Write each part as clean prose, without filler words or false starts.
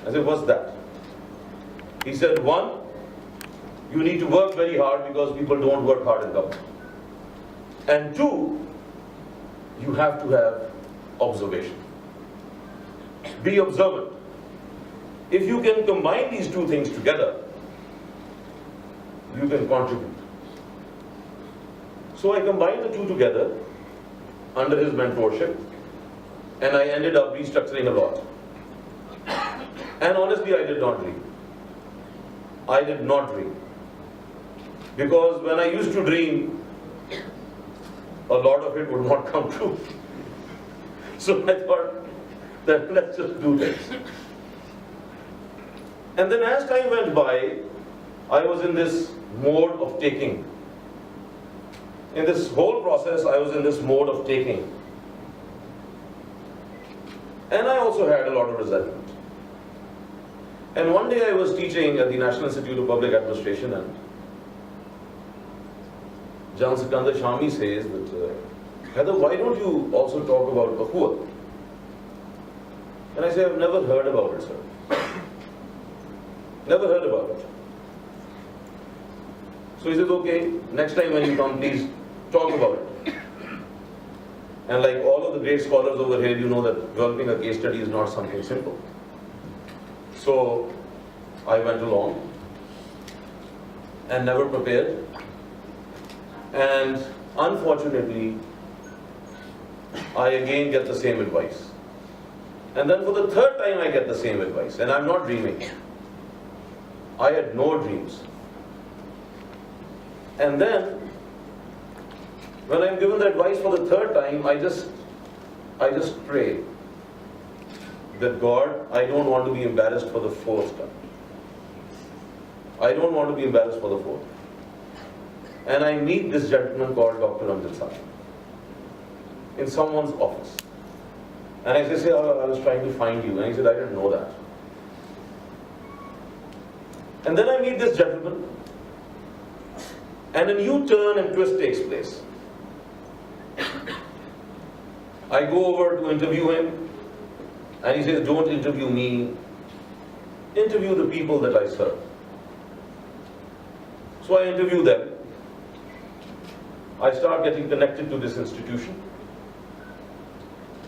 I said, what's that? He said, one, you need to work very hard because people don't work hard in government. And two, you have to have observation. Be observant. If you can combine these two things together, you can contribute. So I combined the two together under his mentorship, and I ended up restructuring a lot. And honestly, I did not dream. I did not dream. Because when I used to dream, a lot of it would not come true. So I thought that let's just do this. And then as time went by, I was in this mode of taking. In this whole process, I was in this mode of taking. And I also had a lot of resentment. And one day I was teaching at the National Institute of Public Administration, and Jan Sikandar Shami says that, Haider, why don't you also talk about Akhuwat? And I say, I've never heard about it, sir. Never heard about it. So he says, okay, next time when you come, please talk about it. And like all of the great scholars over here, you know that developing a case study is not something simple. So I went along and never prepared. And unfortunately, I again get the same advice. And then for the third time I get the same advice. And I'm not dreaming. I had no dreams. And then, when I'm given the advice for the third time, I just pray that God, I don't want to be embarrassed for the fourth time. I don't want to be embarrassed for the fourth. And I meet this gentleman called Dr. Amjad Sahib in someone's office. And I say, oh, I was trying to find you. And he said, I didn't know that. And then I meet this gentleman, and a new turn and twist takes place. I go over to interview him, and he says, don't interview me, interview the people that I serve. So I interview them. I start getting connected to this institution,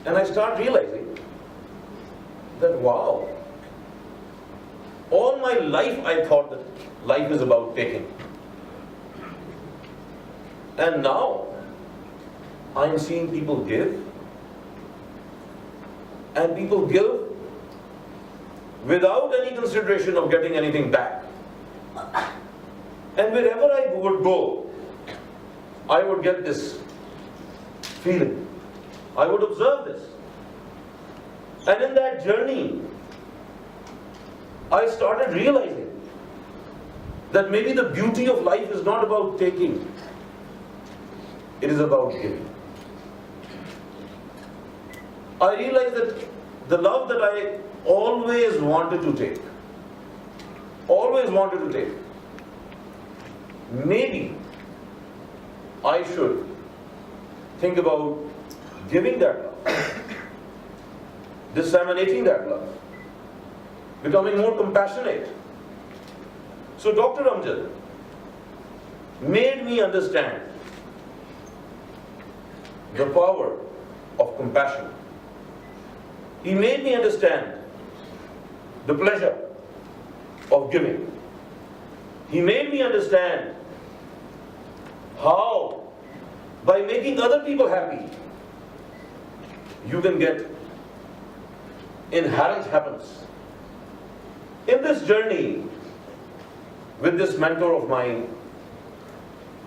and I start realizing that, wow, all my life I thought that life is about taking. And now I am seeing people give, and people give without any consideration of getting anything back. And wherever I would go, I would get this feeling. I would observe this. And in that journey, I started realizing that maybe the beauty of life is not about taking, it is about giving. I realized that the love that I always wanted to take, maybe I should think about giving that love, disseminating that love, becoming more compassionate. So Dr. Amjad made me understand the power of compassion. He made me understand the pleasure of giving. He made me understand how, by making other people happy, you can get inherent happiness. In this journey with this mentor of mine,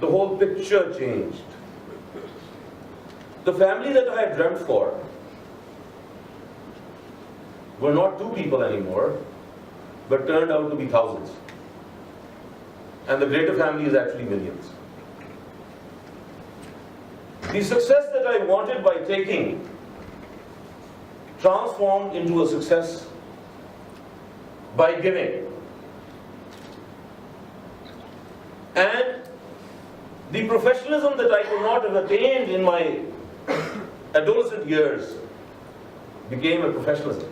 the whole picture changed. The family that I had dreamt for were not 2 people anymore, but turned out to be thousands. And the greater family is actually millions. The success that I wanted by taking transformed into a success by giving. And the professionalism that I could not have attained in my adolescent years became a professionalism.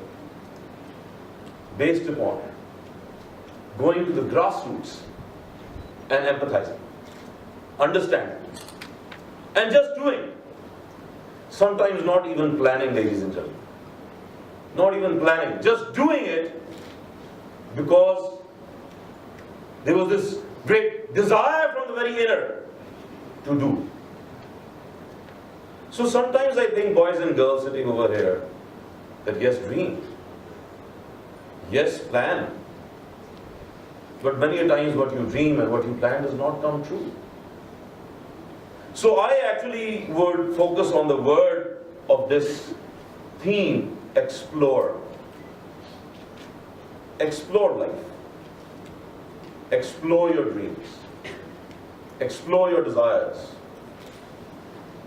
based upon going to the grassroots and empathizing, understanding, and just doing. Sometimes not even planning, ladies and gentlemen. Not even planning, just doing it because there was this great desire from the very inner to do. So sometimes I think, boys and girls sitting over here, that yes, dream, yes, plan, but many a times what you dream and what you plan does not come true. So I actually would focus on the word of this theme, explore. Explore life. Explore your dreams. Explore your desires.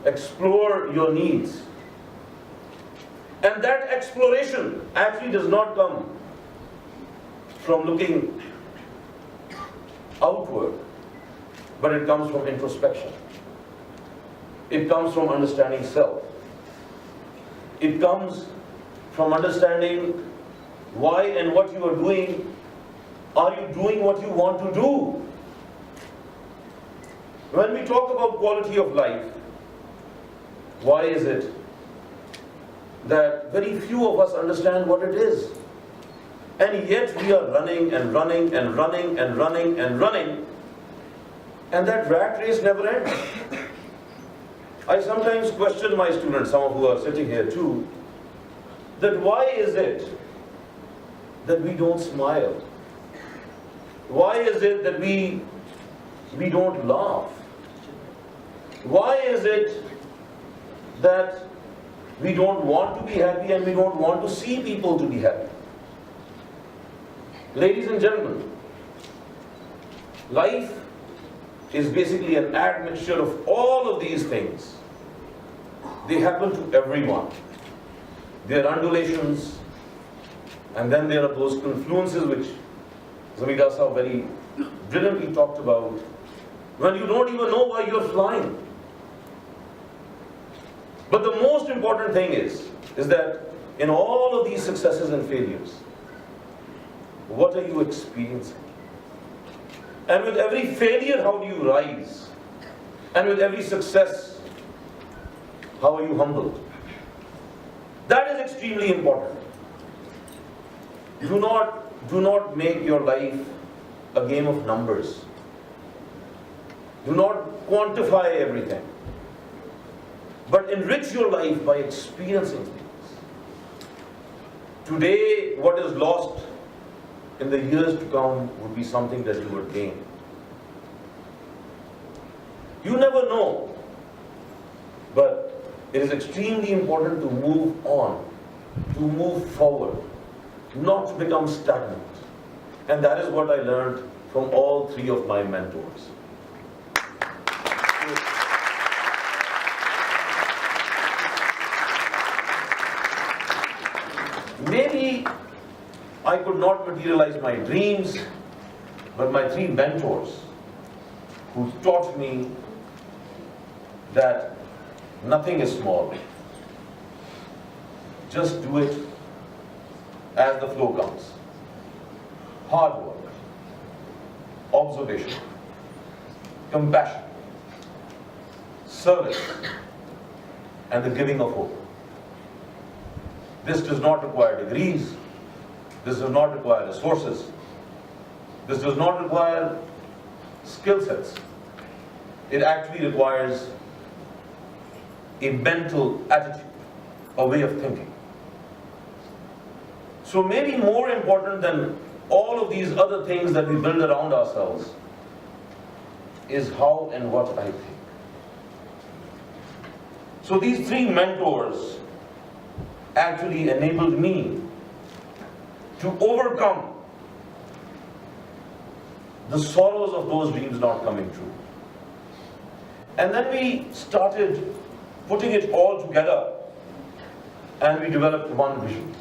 Explore your needs. And that exploration actually does not come from looking outward, but it comes from introspection. It comes from understanding self. It comes from understanding why and what you are doing. Are you doing what you want to do? When we talk about quality of life, why is it that very few of us understand what it is? And yet we are running and running and running and running and running, and that rat race never ends. I sometimes question my students, some of who are sitting here too, that why is it that we don't smile? Why is it that we don't laugh? Why is it that we don't want to be happy and we don't want to see people to be happy? Ladies and gentlemen, life is basically an admixture of all of these things. They happen to everyone. There are undulations, and then there are those confluences which Zamida Sahab very brilliantly talked about, when you don't even know why you're flying. But the most important thing is that in all of these successes and failures, what are you experiencing? And with every failure, how do you rise? And with every success, how are you humbled? That is extremely important. Do not make your life a game of numbers. Do not quantify everything. But enrich your life by experiencing things. Today, what is lost in the years to come would be something that you would gain. You never know, but it is extremely important to move on, to move forward, not to become stagnant. And that is what I learned from all three of my mentors. Maybe I could not materialize my dreams, but my three mentors who taught me that nothing is small. Just do it as the flow comes. Hard work, observation, compassion, service, and the giving of hope. This does not require degrees. This does not require resources. This does not require skill sets. It actually requires a mental attitude, a way of thinking. So maybe more important than all of these other things that we build around ourselves is how and what I think. So these three mentors actually enabled me to overcome the sorrows of those dreams not coming true. And then we started putting it all together, and we developed one vision.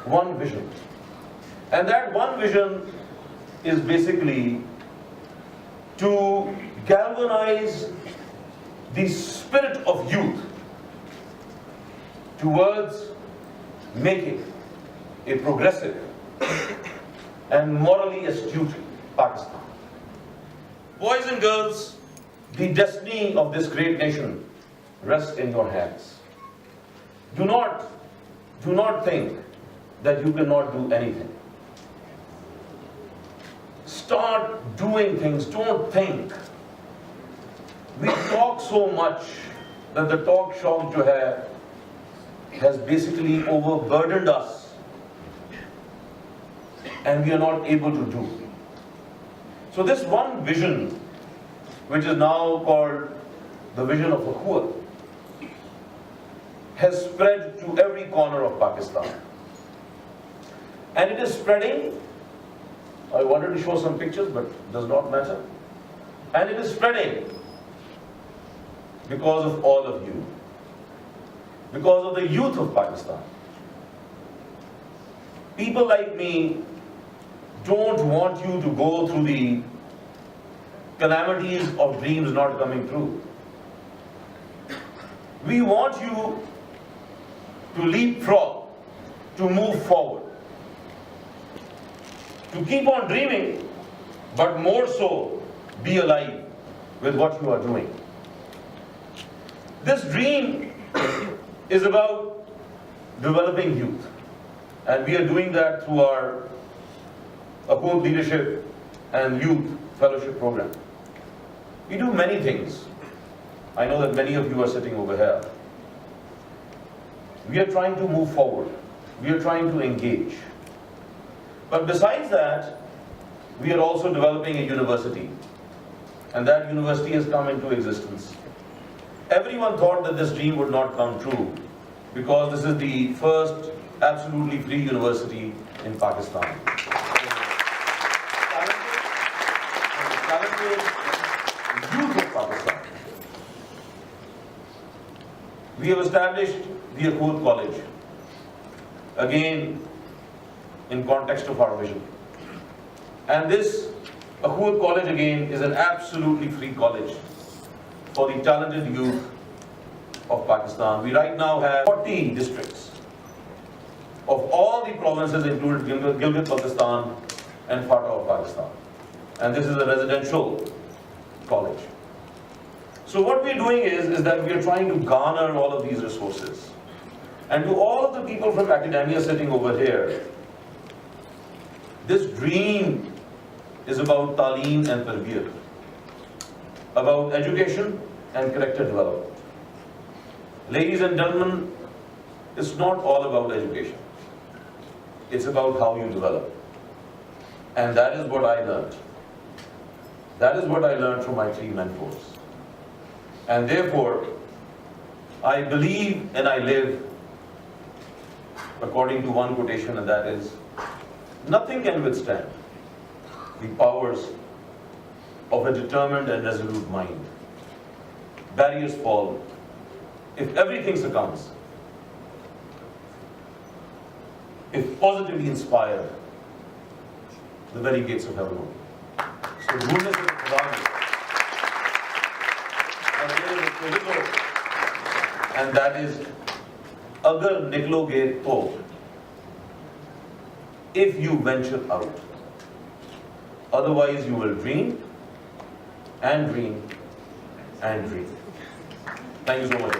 One vision. And that one vision is basically to galvanize the spirit of youth towards making a progressive and morally astute Pakistan. Boys and girls, the destiny of this great nation rests in your hands. Do not think that you cannot do anything. Start doing things, don't think. We talk so much that the talk shock jo hai has basically overburdened us and we are not able to do. So this one vision, which is now called the vision of Ukhuwat, has spread to every corner of Pakistan. And it is spreading. I wanted to show some pictures, but it does not matter. And it is spreading because of all of you, because of the youth of Pakistan. People like me don't want you to go through the calamities of dreams not coming true. We want you to leapfrog, to move forward, to keep on dreaming, but more so, be alive with what you are doing. This dream is about developing youth, and we are doing that through our Ukhuwat Leadership and Youth Fellowship Program. We do many things. I know that many of you are sitting over here. We are trying to move forward. We are trying to engage. But besides that, we are also developing a university. And that university has come into existence. Everyone thought that this dream would not come true because this is the first absolutely free university in Pakistan. Talented youth of Pakistan. We have established the Ukhuwat College, again in context of our vision. And this Ukhuwat College again is an absolutely free college for the talented youth of Pakistan. We right now have 40 districts of all the provinces included Gilgit-Baltistan and Fatah of Pakistan. And this is a residential college. So what we're doing is that we are trying to garner all of these resources. And to all of the people from academia sitting over here, this dream is about taaleem and tarbiyat, about education and character development. Ladies and gentlemen, it's not all about education. It's about how you develop. And that is what I learned. That is what I learned from my 3 mentors. And therefore, I believe and I live according to one quotation, and that is, nothing can withstand the powers of a determined and resolute mind. Barriers fall if everything succumbs. If positively inspired, the very gates of heaven open. So goodness of Quran, and that is, agar nikloge to, if you venture out. Otherwise you will dream and dream and dream. Thank you so much.